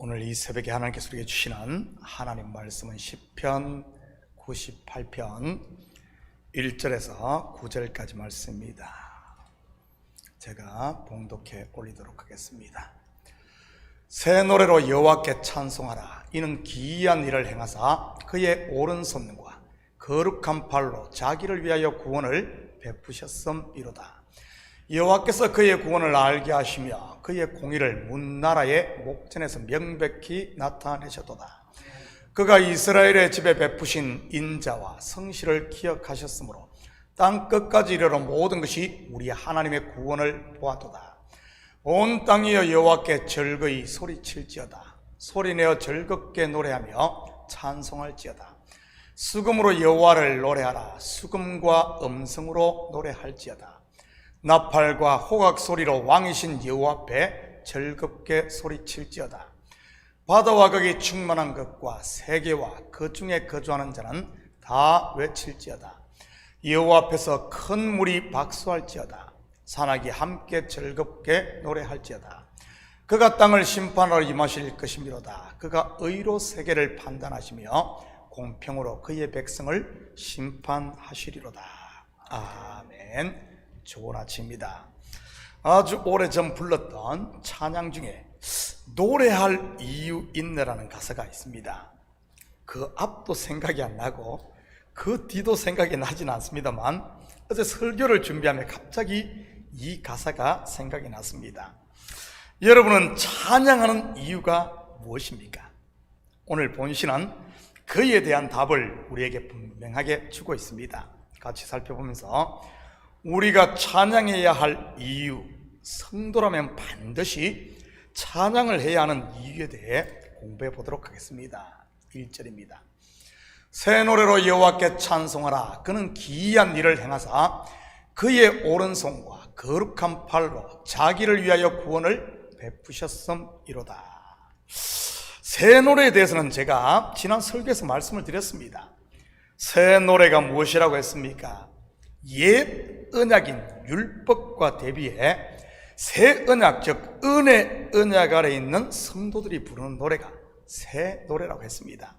오늘 이 새벽에 하나님께서 우리에게 주시는 하나님 말씀은 시편 98편 1절에서 9절까지 말씀입니다. 제가 봉독해 올리도록 하겠습니다. 새 노래로 여호와께 찬송하라. 이는 기이한 일을 행하사 그의 오른손과 거룩한 팔로 자기를 위하여 구원을 베푸셨음이로다. 여호와께서 그의 구원을 알게 하시며 그의 공의를 문나라의 목전에서 명백히 나타내셨도다. 그가 이스라엘의 집에 베푸신 인자와 성실을 기억하셨으므로 땅 끝까지 이르러 모든 것이 우리 하나님의 구원을 보았도다. 온 땅이여 여호와께 즐거이 소리칠지어다. 소리내어 즐겁게 노래하며 찬송할지어다. 수금으로 여호와를 노래하라. 수금과 음성으로 노래할지어다. 나팔과 호각 소리로 왕이신 여호와 앞에 즐겁게 소리칠지어다. 바다와 거기 충만한 것과 세계와 그 중에 거주하는 자는 다 외칠지어다. 여호와 앞에서 큰 물이 박수할지어다. 산악이 함께 즐겁게 노래할지어다. 그가 땅을 심판하러 임하실 것이미로다. 그가 의로 세계를 판단하시며 공평으로 그의 백성을 심판하시리로다. 아멘. 좋은 아침입니다. 아주 오래전 불렀던 찬양 중에 노래할 이유 있네라는 가사가 있습니다. 그 앞도 생각이 안 나고 그 뒤도 생각이 나진 않습니다만 어제 설교를 준비하며 갑자기 이 가사가 생각이 났습니다. 여러분은 찬양하는 이유가 무엇입니까? 오늘 본시는 그에 대한 답을 우리에게 분명하게 주고 있습니다. 같이 살펴보면서 우리가 찬양해야 할 이유, 성도라면 반드시 찬양을 해야 하는 이유에 대해 공부해 보도록 하겠습니다. 1절입니다. 새 노래로 여호와께 찬송하라. 그는 기이한 일을 행하사 그의 오른손과 거룩한 팔로 자기를 위하여 구원을 베푸셨음이로다. 새 노래에 대해서는 제가 지난 설교에서 말씀을 드렸습니다. 새 노래가 무엇이라고 했습니까? 옛 언약인 율법과 대비해 새 언약, 즉 은혜 언약 아래 있는 성도들이 부르는 노래가 새 노래라고 했습니다.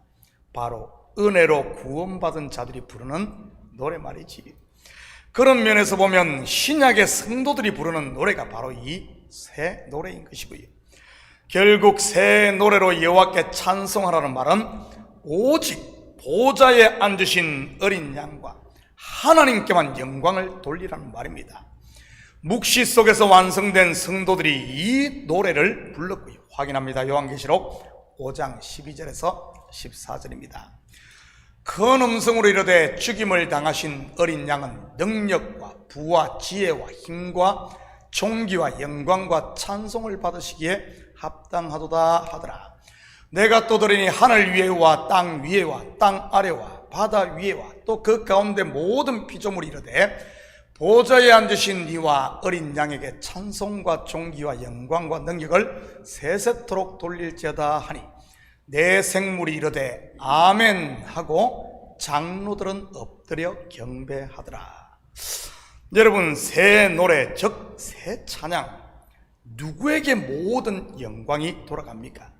바로 은혜로 구원받은 자들이 부르는 노래 말이지. 그런 면에서 보면 신약의 성도들이 부르는 노래가 바로 이 새 노래인 것이고요. 결국 새 노래로 여호와께 찬송하라는 말은 오직 보좌에 앉으신 어린 양과 하나님께만 영광을 돌리라는 말입니다. 묵시 속에서 완성된 성도들이 이 노래를 불렀고요. 확인합니다. 요한계시록 5장 12절에서 14절입니다. 큰 음성으로 이르되 죽임을 당하신 어린 양은 능력과 부와 지혜와 힘과 존귀와 영광과 찬송을 받으시기에 합당하도다 하더라. 내가 또 들으니 하늘 위에와 땅 위에와 땅 아래와 바다 위에와 또 그 가운데 모든 피조물이 이르되 보좌에 앉으신 이와 어린 양에게 찬송과 존귀와 영광과 능력을 세세토록 돌릴지어다 하니 내 생물이 이르되 아멘 하고 장로들은 엎드려 경배하더라. 여러분, 새 노래 즉 새 찬양, 누구에게 모든 영광이 돌아갑니까?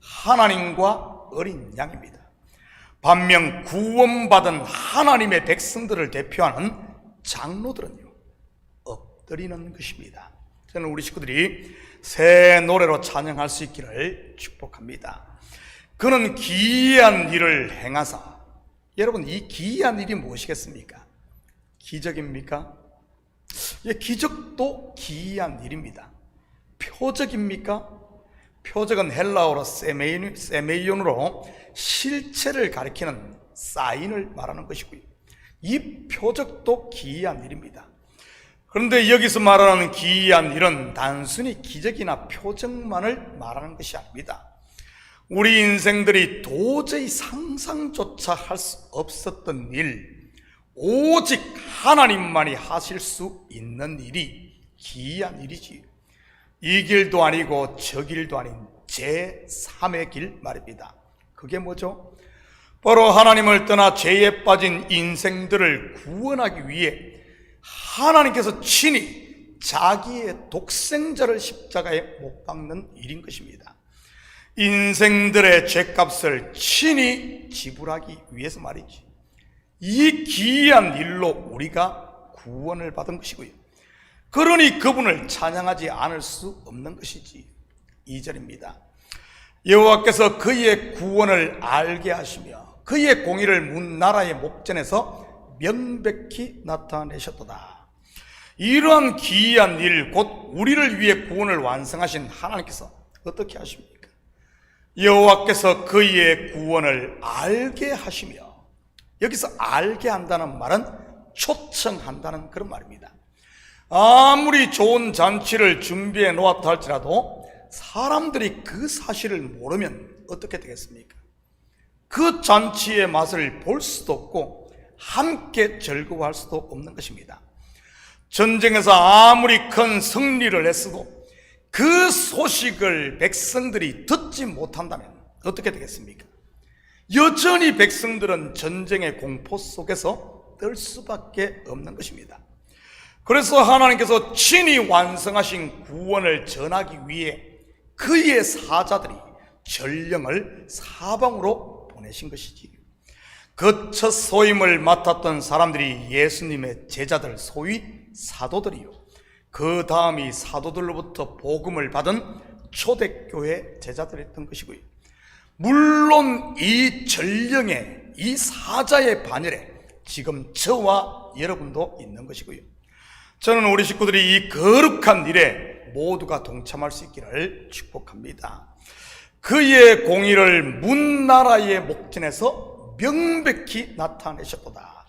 하나님과 어린 양입니다. 반면 구원받은 하나님의 백성들을 대표하는 장로들은요, 엎드리는 것입니다. 저는 우리 식구들이 새 노래로 찬양할 수 있기를 축복합니다. 그는 기이한 일을 행하사. 여러분, 이 기이한 일이 무엇이겠습니까? 기적입니까? 기적도 기이한 일입니다. 표적입니까? 표적은 헬라어로 세메이온으로 실체를 가리키는 사인을 말하는 것이고요. 이 표적도 기이한 일입니다. 그런데 여기서 말하는 기이한 일은 단순히 기적이나 표적만을 말하는 것이 아닙니다. 우리 인생들이 도저히 상상조차 할 수 없었던 일, 오직 하나님만이 하실 수 있는 일이 기이한 일이지. 이 길도 아니고 저 길도 아닌 제3의 길 말입니다. 그게 뭐죠? 바로 하나님을 떠나 죄에 빠진 인생들을 구원하기 위해 하나님께서 친히 자기의 독생자를 십자가에 못 박는 일인 것입니다. 인생들의 죗값을 친히 지불하기 위해서 말이지. 이 기이한 일로 우리가 구원을 받은 것이고요. 그러니 그분을 찬양하지 않을 수 없는 것이지. 2절입니다. 여호와께서 그의 구원을 알게 하시며 그의 공의를 문 나라의 목전에서 명백히 나타내셨도다. 이러한 기이한 일, 곧 우리를 위해 구원을 완성하신 하나님께서 어떻게 하십니까? 여호와께서 그의 구원을 알게 하시며, 여기서 알게 한다는 말은 초청한다는 그런 말입니다. 아무리 좋은 잔치를 준비해 놓았다 할지라도 사람들이 그 사실을 모르면 어떻게 되겠습니까? 그 잔치의 맛을 볼 수도 없고 함께 즐거워할 수도 없는 것입니다. 전쟁에서 아무리 큰 승리를 했어도 그 소식을 백성들이 듣지 못한다면 어떻게 되겠습니까? 여전히 백성들은 전쟁의 공포 속에서 떨 수밖에 없는 것입니다. 그래서 하나님께서 친히 완성하신 구원을 전하기 위해 그의 사자들이 전령을 사방으로 보내신 것이지. 그 첫 소임을 맡았던 사람들이 예수님의 제자들, 소위 사도들이요, 그 다음이 사도들로부터 복음을 받은 초대교회 제자들이었던 것이고요. 물론 이 전령의, 이 사자의 반열에 지금 저와 여러분도 있는 것이고요. 저는 우리 식구들이 이 거룩한 일에 모두가 동참할 수 있기를 축복합니다. 그의 공의를 문 나라의 목전에서 명백히 나타내셨도다.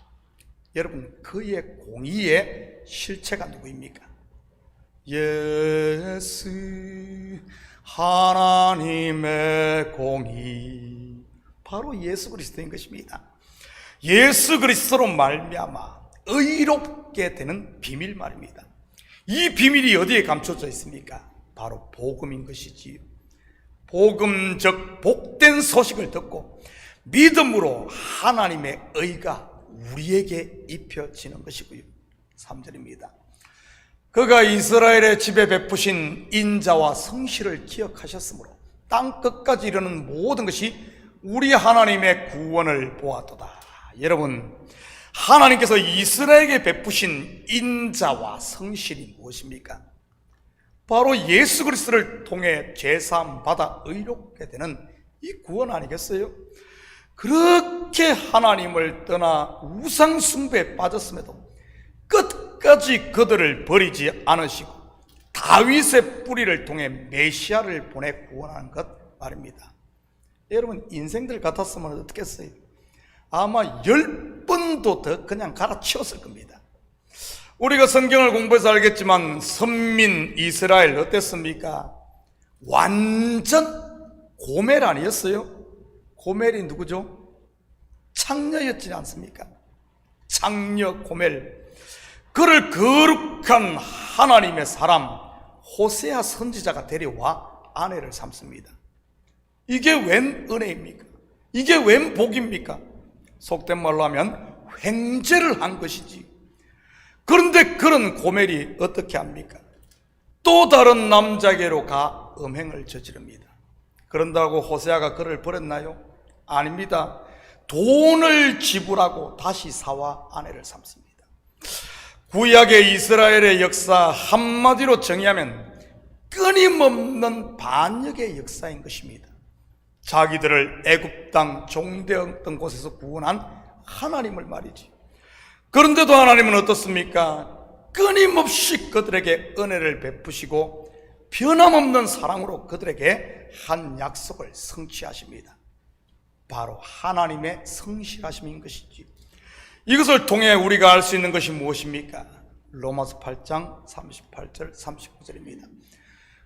여러분, 그의 공의의 실체가 누구입니까? 예수 하나님의 공의, 바로 예수 그리스도인 것입니다. 예수 그리스도로 말미암아 의롭게 되는 비밀 말입니다. 이 비밀이 어디에 감춰져 있습니까? 바로 복음인 것이지요. 복음, 즉 복된 소식을 듣고 믿음으로 하나님의 의가 우리에게 입혀지는 것이고요. 3절입니다. 그가 이스라엘의 집에 베푸신 인자와 성실을 기억하셨으므로 땅 끝까지 이르는 모든 것이 우리 하나님의 구원을 보았도다. 여러분, 하나님께서 이스라엘에게 베푸신 인자와 성실이 무엇입니까? 바로 예수 그리스도를 통해 죄사함 받아 의롭게 되는 이 구원 아니겠어요? 그렇게 하나님을 떠나 우상 숭배에 빠졌음에도 끝까지 그들을 버리지 않으시고 다윗의 뿌리를 통해 메시아를 보내 구원하는 것 말입니다. 여러분, 인생들 같았으면 어떻겠어요? 아마 10번도 더 그냥 갈아치웠을 겁니다. 우리가 성경을 공부해서 알겠지만 선민 이스라엘 어땠습니까? 완전 고멜 아니었어요? 고멜이 누구죠? 창녀였지 않습니까? 창녀 고멜. 그를 거룩한 하나님의 사람 호세아 선지자가 데려와 아내를 삼습니다. 이게 웬 은혜입니까? 이게 웬 복입니까? 속된 말로 하면 횡재를 한 것이지. 그런데 그런 고멜이 어떻게 합니까? 또 다른 남자에게로 가 음행을 저지릅니다. 그런다고 호세아가 그를 버렸나요? 아닙니다. 돈을 지불하고 다시 사와 아내를 삼습니다. 구약의 이스라엘의 역사 한마디로 정의하면 끊임없는 반역의 역사인 것입니다. 자기들을 애굽 땅 종되었던 곳에서 구원한 하나님을 말이지. 그런데도 하나님은 어떻습니까? 끊임없이 그들에게 은혜를 베푸시고 변함없는 사랑으로 그들에게 한 약속을 성취하십니다. 바로 하나님의 성실하심인 것이지. 이것을 통해 우리가 알 수 있는 것이 무엇입니까? 로마서 8장 38절 39절입니다.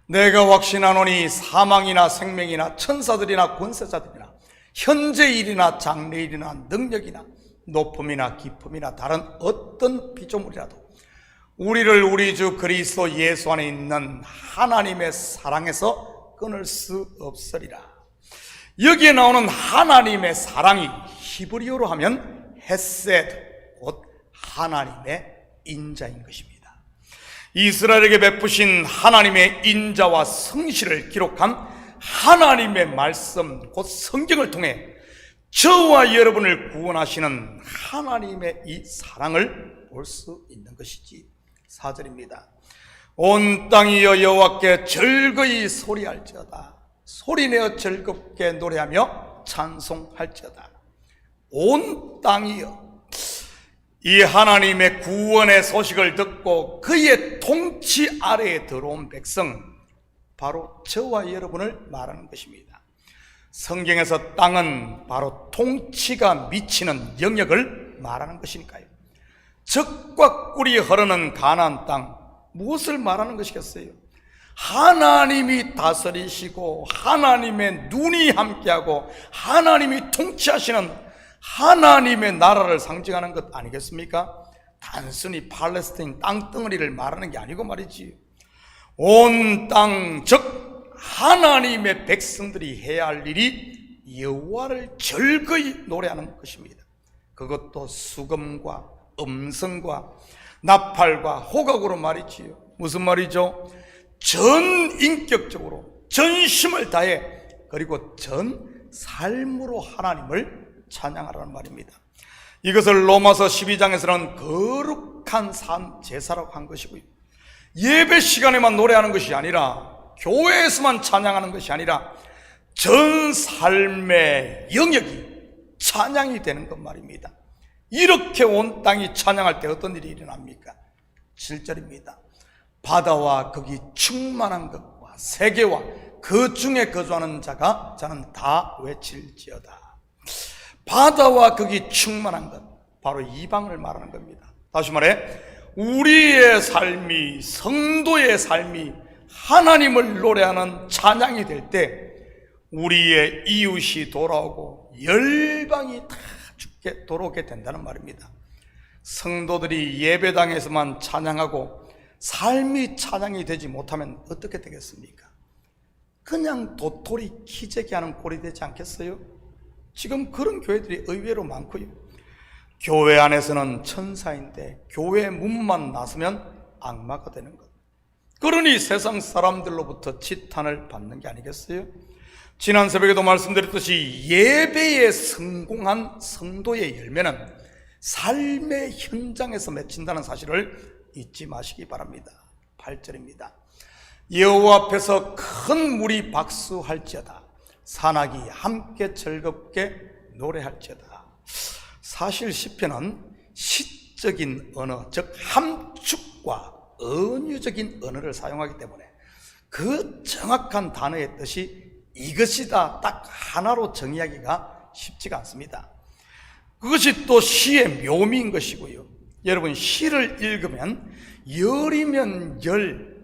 내가 확신하노니 사망이나 생명이나 천사들이나 권세자들이나 현재 일이나 장래 일이나 능력이나 높음이나 깊음이나 다른 어떤 피조물이라도 우리를 우리 주 그리스도 예수 안에 있는 하나님의 사랑에서 끊을 수 없으리라. 여기에 나오는 하나님의 사랑이 히브리어로 하면 헤세드, 곧 하나님의 인자인 것입니다. 이스라엘에게 베푸신 하나님의 인자와 성실을 기록한 하나님의 말씀, 곧 성경을 통해 저와 여러분을 구원하시는 하나님의 이 사랑을 볼 수 있는 것이지. 4절입니다. 온 땅이여 여호와께 즐거이 소리할지어다. 소리내어 즐겁게 노래하며 찬송할지어다. 온 땅이여. 이 하나님의 구원의 소식을 듣고 그의 통치 아래에 들어온 백성, 바로 저와 여러분을 말하는 것입니다. 성경에서 땅은 바로 통치가 미치는 영역을 말하는 것이니까요. 젖과 꿀이 흐르는 가나안 땅, 무엇을 말하는 것이겠어요? 하나님이 다스리시고 하나님의 눈이 함께하고 하나님이 통치하시는 하나님의 나라를 상징하는 것 아니겠습니까? 단순히 팔레스타인 땅덩어리를 말하는 게 아니고 말이지. 온 땅, 즉 하나님의 백성들이 해야 할 일이 여호와를 즐거이 노래하는 것입니다. 그것도 수금과 음성과 나팔과 호각으로 말이지요. 무슨 말이죠? 전인격적으로 전심을 다해 그리고 전 삶으로 하나님을 찬양하라는 말입니다. 이것을 로마서 12장에서는 거룩한 삶 제사라고 한 것이고요. 예배 시간에만 노래하는 것이 아니라, 교회에서만 찬양하는 것이 아니라 전 삶의 영역이 찬양이 되는 것 말입니다. 이렇게 온 땅이 찬양할 때 어떤 일이 일어납니까? 7절입니다. 바다와 거기 충만한 것과 세계와 그 중에 거주하는 자가 저는 다 외칠지어다. 바다와 거기 충만한 것, 바로 이방을 말하는 겁니다. 다시 말해, 우리의 삶이, 성도의 삶이 하나님을 노래하는 찬양이 될 때 우리의 이웃이 돌아오고 열방이 다 죽게 돌아오게 된다는 말입니다. 성도들이 예배당에서만 찬양하고 삶이 찬양이 되지 못하면 어떻게 되겠습니까? 그냥 도토리 키재기 하는 꼴이 되지 않겠어요? 지금 그런 교회들이 의외로 많고요. 교회 안에서는 천사인데 교회 문만 나서면 악마가 되는 것. 그러니 세상 사람들로부터 지탄을 받는 게 아니겠어요? 지난 새벽에도 말씀드렸듯이 예배에 성공한 성도의 열매는 삶의 현장에서 맺힌다는 사실을 잊지 마시기 바랍니다. 8절입니다. 여호와 앞에서 큰 물이 박수할지어다. 산악이 함께 즐겁게 노래할지어다. 사실 시편은 시적인 언어, 즉 함축과 은유적인 언어를 사용하기 때문에 그 정확한 단어의 뜻이 이것이다 딱 하나로 정의하기가 쉽지가 않습니다. 그것이 또 시의 묘미인 것이고요. 여러분, 시를 읽으면 열이면 열,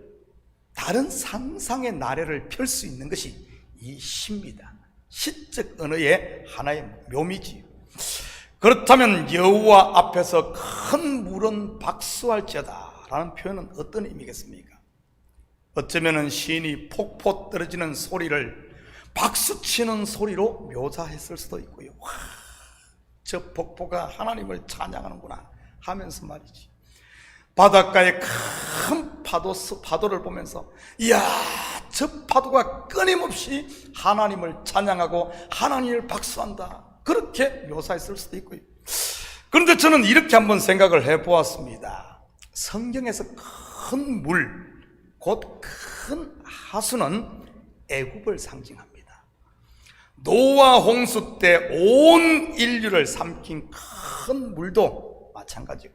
다른 상상의 나래를 펼 수 있는 것이 이 시입니다. 시적 언어의 하나의 묘미지요. 그렇다면 여호와 앞에서 큰 물은 박수할지어다 라는 표현은 어떤 의미겠습니까? 어쩌면 시인이 폭포 떨어지는 소리를 박수치는 소리로 묘사했을 수도 있고요. 와, 저 폭포가 하나님을 찬양하는구나 하면서 말이지. 바닷가의 큰 파도를 보면서 이야, 저 파도가 끊임없이 하나님을 찬양하고 하나님을 박수한다, 그렇게 묘사했을 수도 있고요. 그런데 저는 이렇게 한번 생각을 해보았습니다. 성경에서 큰 물, 곧 큰 하수는 애굽을 상징합니다. 노아 홍수 때 온 인류를 삼킨 큰 물도 마찬가지고,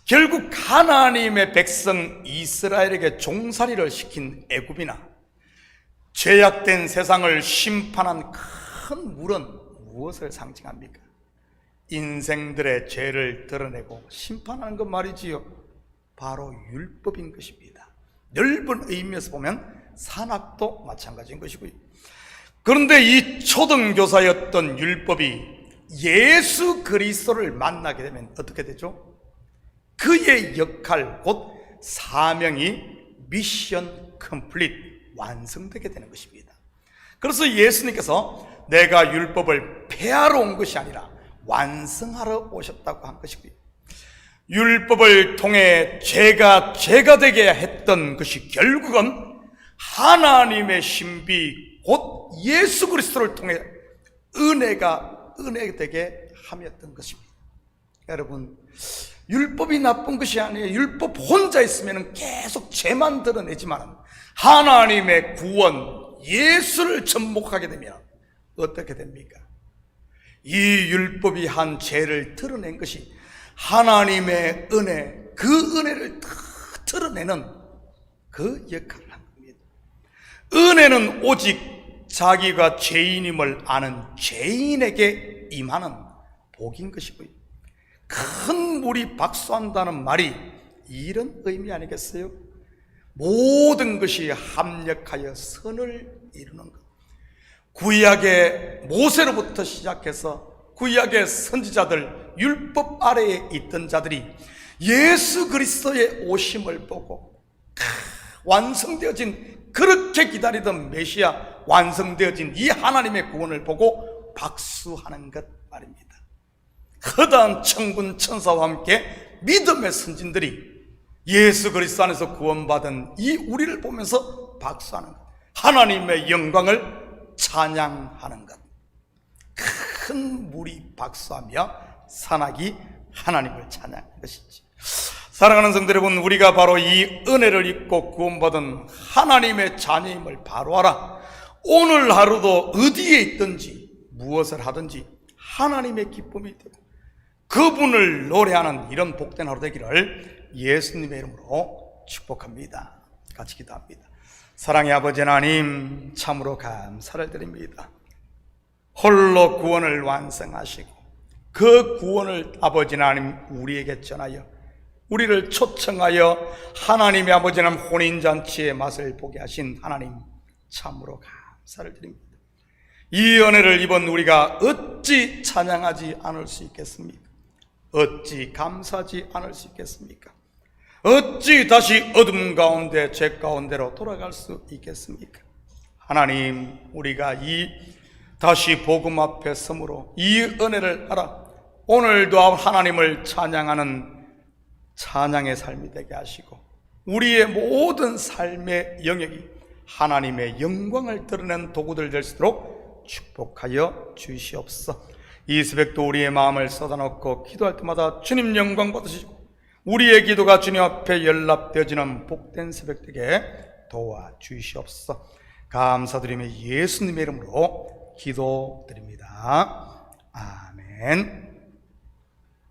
결국 하나님의 백성 이스라엘에게 종살이를 시킨 애굽이나 죄악된 세상을 심판한 큰 물은 무엇을 상징합니까? 인생들의 죄를 드러내고 심판하는 것 말이지요. 바로 율법인 것입니다. 넓은 의미에서 보면 산악도 마찬가지인 것이고요. 그런데 이 초등교사였던 율법이 예수 그리스도를 만나게 되면 어떻게 되죠? 그의 역할, 곧 사명이 미션 컴플릿, 완성되게 되는 것입니다. 그래서 예수님께서 내가 율법을 폐하러 온 것이 아니라 완성하러 오셨다고 한 것이고요. 율법을 통해 죄가 되게 했던 것이 결국은 하나님의 신비, 곧 예수 그리스도를 통해 은혜가 되게 함이었던 것입니다. 여러분, 율법이 나쁜 것이 아니에요. 율법 혼자 있으면 계속 죄만 드러내지만 하나님의 구원, 예수를 접목하게 되면 어떻게 됩니까? 이 율법이 한 죄를 드러낸 것이 하나님의 은혜, 그 은혜를 다 드러내는 그 역할을 한 겁니다. 은혜는 오직 자기가 죄인임을 아는 죄인에게 임하는 복인 것이고요. 큰 물이 박수한다는 말이 이런 의미 아니겠어요? 모든 것이 합력하여 선을 이루는 것. 구약의 모세로부터 시작해서 구약의 선지자들, 율법 아래에 있던 자들이 예수 그리스도의 오심을 보고 완성되어진, 그렇게 기다리던 메시아 완성되어진 이 하나님의 구원을 보고 박수하는 것 말입니다. 허다한 천군 천사와 함께 믿음의 선진들이 예수 그리스도 안에서 구원받은 이 우리를 보면서 박수하는 것, 하나님의 영광을 찬양하는 것. 큰 물이 박수하며 산악이 하나님을 찬양하는 것이지. 사랑하는 성도 여러분, 우리가 바로 이 은혜를 입고 구원받은 하나님의 자녀임을 바로 알아. 오늘 하루도 어디에 있든지 무엇을 하든지 하나님의 기쁨이 되고 그분을 노래하는 이런 복된 하루 되기를 예수님의 이름으로 축복합니다. 같이 기도합니다. 사랑의 아버지 하나님, 참으로 감사를 드립니다. 홀로 구원을 완성하시고 그 구원을 아버지 하나님 우리에게 전하여 우리를 초청하여 하나님의 아버지 하나님 혼인잔치의 맛을 보게 하신 하나님, 참으로 감사를 드립니다. 이 은혜를 입은 우리가 어찌 찬양하지 않을 수 있겠습니까? 어찌 감사하지 않을 수 있겠습니까? 어찌 다시 어둠 가운데 죄 가운데로 돌아갈 수 있겠습니까? 하나님, 우리가 이 다시 복음 앞에 서므로 이 은혜를 알아 오늘도 하나님을 찬양하는 찬양의 삶이 되게 하시고 우리의 모든 삶의 영역이 하나님의 영광을 드러낸 도구들 될 수 있도록 축복하여 주시옵소서. 이 새벽도 우리의 마음을 쏟아놓고 기도할 때마다 주님 영광 받으시고 우리의 기도가 주님 앞에 연락되어지는 복된 새벽 되게 도와주시옵소서. 감사드리며 예수님의 이름으로 기도드립니다. 아멘.